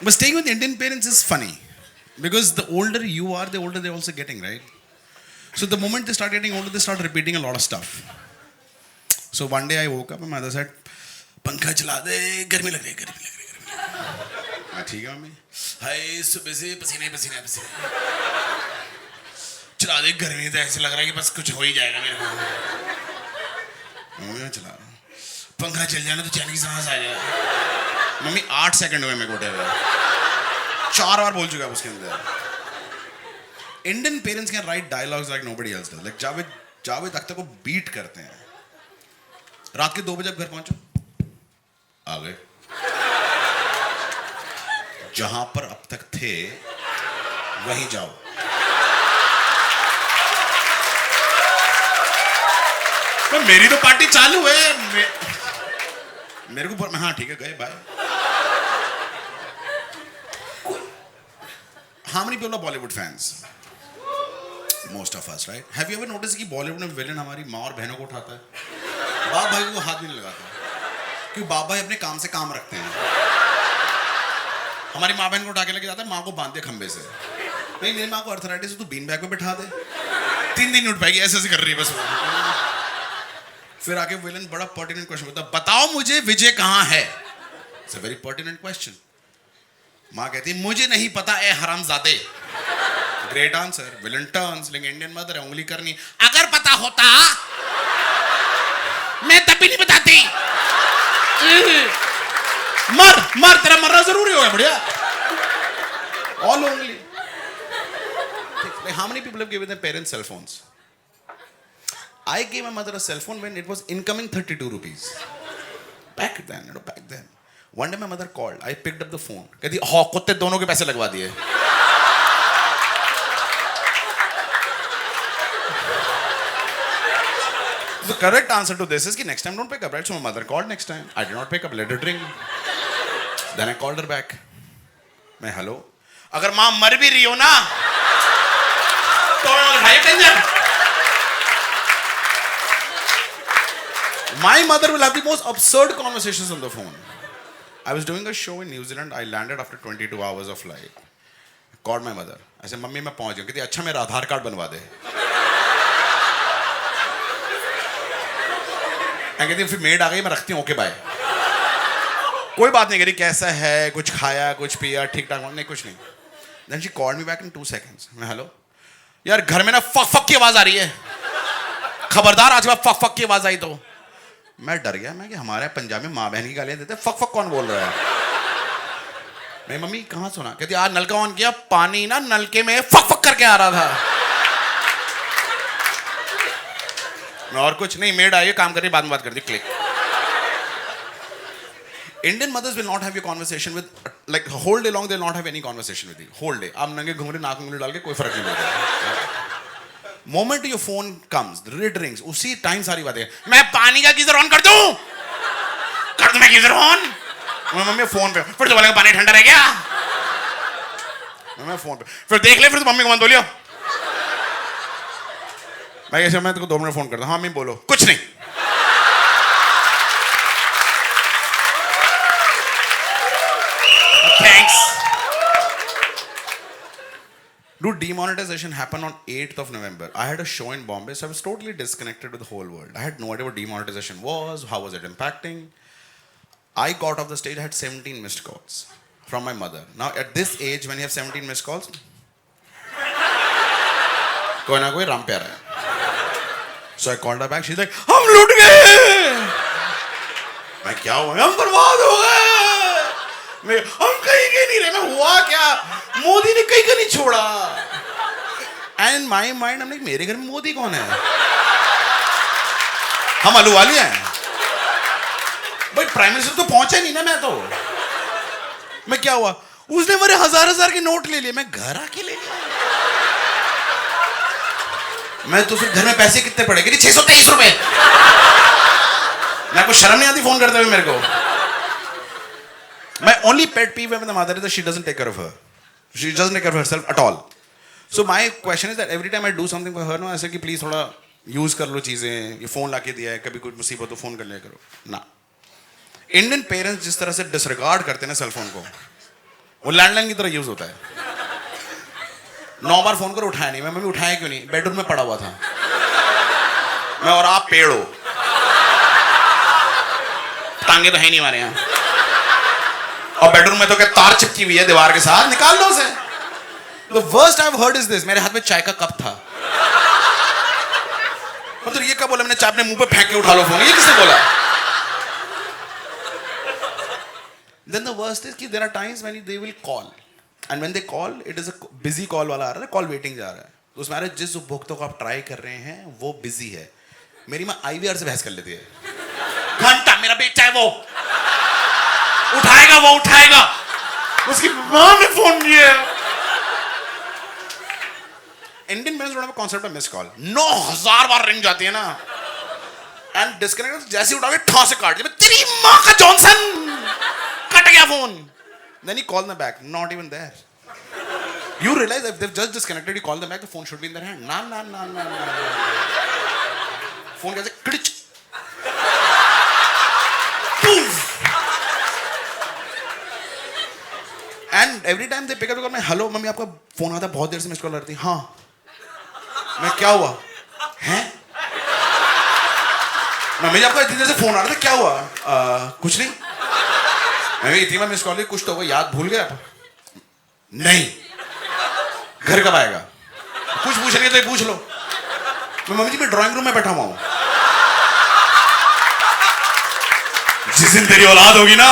But staying with Indian parents is funny because the older you are, the older they're also getting, right? So the moment they start getting older, they start repeating a lot of stuff. So one day I woke up and my mother said, "पंखा चला दे, गर्मी लग रही है, गर्मी लग रही है, गर्मी लग रही है." ठीक है मम्मी. हाय सुबह से पसीने पसीने पसीने. चला दे, गर्मी तो ऐसे लग रहा है कि बस कुछ हो ही जाएगा मेरे को. मम्मी चला. पंखा चल जाना तो चैन की सांस आ जाए. मम्मी 8 सेकंड हुए मेरे को उठे हुए. 4 बार बोल चुका है उसके अंदर. Indian parents can write dialogues like nobody else does. Like Javed Akhtar को बीट करते हैं. रात के 2 बजे घर पहुंचो, आ गए. जहां पर अब तक थे वहीं जाओ. तो मेरी तो पार्टी चालू है. मेरे को हाँ ठीक है गए bye. How many people are Bollywood fans? Most of us, right? Have you ever noticed कि बॉलीवुड में विलन हमारी माँ और बहनों को उठाता है, बाप भाई को हाथ भी नहीं लगाता, क्योंकि बाप भाई अपने काम से काम रखते हैं. हमारी माँ बहन को उठा के लेके जाता है, माँ को बांध दे खंबे से. नहीं मेरी माँ को अर्थराइटिस है, तू बीन बैग पे बैठा दे, 3 दिन नहीं उठ पाएगी, ऐसे ऐसे कर रही है बस. फिर आके विलन बड़ा पर्टिनेंट क्वेश्चन करता है, बताओ मुझे विजय कहाँ है. It's a very pertinent question. माँ कहती है मुझे नहीं पता ए हरामजादे. Great answer. Villain turns. लेकिन इंडियन मदर है, उंगली करनी, अगर पता होता मैं तब भी नहीं बताती. मर मर, तेरा मरना जरूरी होगा. बढ़िया. All only. How many people have given their parents cell phones? I gave my mother a cell phone when it was incoming 32 rupees. Back then. One day my mother called. I picked up the phone. कहती हाँ कुत्ते दोनों के पैसे लगवा दिए. The correct answer to this is कि next time don't pick up, right? So my mother called next time. I did not pick up. Let it ring. Then I called her back. मैं hello. अगर माँ मर भी रही हो ना तो high tension. My mother will have the most absurd conversations on the phone. I was doing a show in New Zealand. I landed after 22 hours of flight. I called my mother. I said, mummy मैं पहुंच गया. कहती अच्छा मेरा आधार card बनवा दे. मैं कहती फिर मेड आ गई, मैं रखती हूँ, ओके बाय. कोई बात नहीं करी, कैसा है, कुछ खाया कुछ पिया ठीक ठाक, नहीं कुछ नहीं. Then she called me back in 2 seconds. मैं हेलो यार घर में ना फक फक की आवाज आ रही है, खबरदार आज के बाद फक फक की आवाज आई तो. मैं डर गया. मैं कि हमारे पंजाब में माँ बहन की गालियां देते, फक फक कौन बोल रहा है. मेरी मम्मी कहाँ सुना. कहती आज नलका ऑन किया, पानी ना नलके में फक फक करके आ रहा था. मैं और कुछ नहीं, मेड आई काम कर रही, बाद में बात कर दी, click. Indian mothers will not have your conversation with, like whole day long they will not have any conversation with you. Whole day. आप नंगे घुंघरू नाक उंगली डाल के कोई फर्क नहीं पड़ता. Moment your phone comes, the red rings, उसी टाइम सारी बातें. मैं पानी का गीजर ऑन कर दूं? कर दूं मैं गीजर ऑन? मैं मम्मी फोन पे. फिर तो बोलेगा पानी ठंडा रह गया. मैं फोन पे. फिर देख ले, फिर तो मम्मी को मत बोलियो. मैं कैसे, मैं तेरे को 2 मिनट फोन करता हूँ. हाँ मम्मी बोलो. कुछ नहीं. Thanks. Dude, demonetization happened on 8th of November. I had a show in Bombay, so I was totally disconnected with the whole world. I had no idea what demonetization was, how was it impacting. I got off the stage, I had 17 missed calls from my mother. Now, at this age, when you have 17 missed calls, कोई ना कोई राम पे आ रहा है. So I called her back, she's like, हम लूट गए. मैं क्या हुआ? हम बर्बाद हो गए. हम कहीं के नहीं रहे. मैं हुआ क्या? मोदी ने कहीं का नहीं छोड़ा. एंड माई माइंड हमने मेरे घर में मोदी कौन है? हम आलू वाली हैं भाई. प्राइम मिनिस्टर तो पहुंचा नहीं ना. मैं तो मैं क्या हुआ? उसने मेरे 1000 के नोट ले लिए. मैं घर आके ले लिया. मैं तो फिर घर में पैसे कितने पड़े? 623 रुपए. मैं को शर्म नहीं आती फोन करते हुए मेरे को. My only pet peeve with my mother is that she doesn't take care of her. She doesn't take care of herself at all. So my question is that every time I do something for her, no, ऐसे कि please थोड़ा use कर लो चीजें. ये phone लाके दिया है, कभी कोई मुसीबत हो फोन कर लिया करो ना. इंडियन पेरेंट्स जिस तरह से डिसरिगार्ड करते हैं ना सेल फोन को, वो लैंडलाइन की तरह यूज होता है। 9 बार फोन करो, उठाया नहीं। मैं मम्मी उठाया क्यों नहीं? बेडरूम में पड़ा हुआ था। मैं और आप पेड़ हो, टांगे तो है नहीं हमारे यहाँ, और बेडरूम में तो क्या तार चिपकी हुई है दीवार के साथ, निकाल लो उसे। The worst I've heard is this, मेरे हाथ में चाय का कप था। मतलब ये कब बोला मैंने? चाय अपने मुंह पे फेंक के उठा लो फोन, ये किसने बोला? Then the worst is कि there are times when they will call, and when they call, it is a busy call वाला आ रहा है, call waiting जा रहा है। तो उसमें जिस उपभोक्ता को आप ट्राई कर रहे हैं वो बिजी है। मेरी माँ IVR से बहस कर लेती है। घंटा मेरा बेटा है, वो उठाएगा, वो उठाएगा, उसकी माँ ने फोन किया। इंडियन पेरेंट्स में कॉन्सेप्ट है मिस कॉल। 9000 बार रिंग जाती है ना, एंड डिस्कनेक्ट जैसे उठाओगे ठा से काट दिया। तेरी माँ का जॉनसन, कट गया phone. Then you call them back, not even there. You realize if they've just disconnected, you call them back, the phone should be in their hand. ना। फोन कैसे क्लिच, and every time they pick up call. मैं hello mummy, आपका phone आता, बहुत देर से miss call करती। हाँ, मैं क्या हुआ है? मम्मी आपका इतनी देर से फोन आ रहा था, क्या हुआ? कुछ नहीं। मैं इतनी बार मिस कॉल की, कुछ तो होगा, याद भूल गया? नहीं। घर कब आएगा? कुछ पूछेंगे तो पूछ लो। मैं मम्मी जी मैं ड्राइंग रूम में बैठा हुआ हूं। जिस दिन तेरी औलाद होगी ना,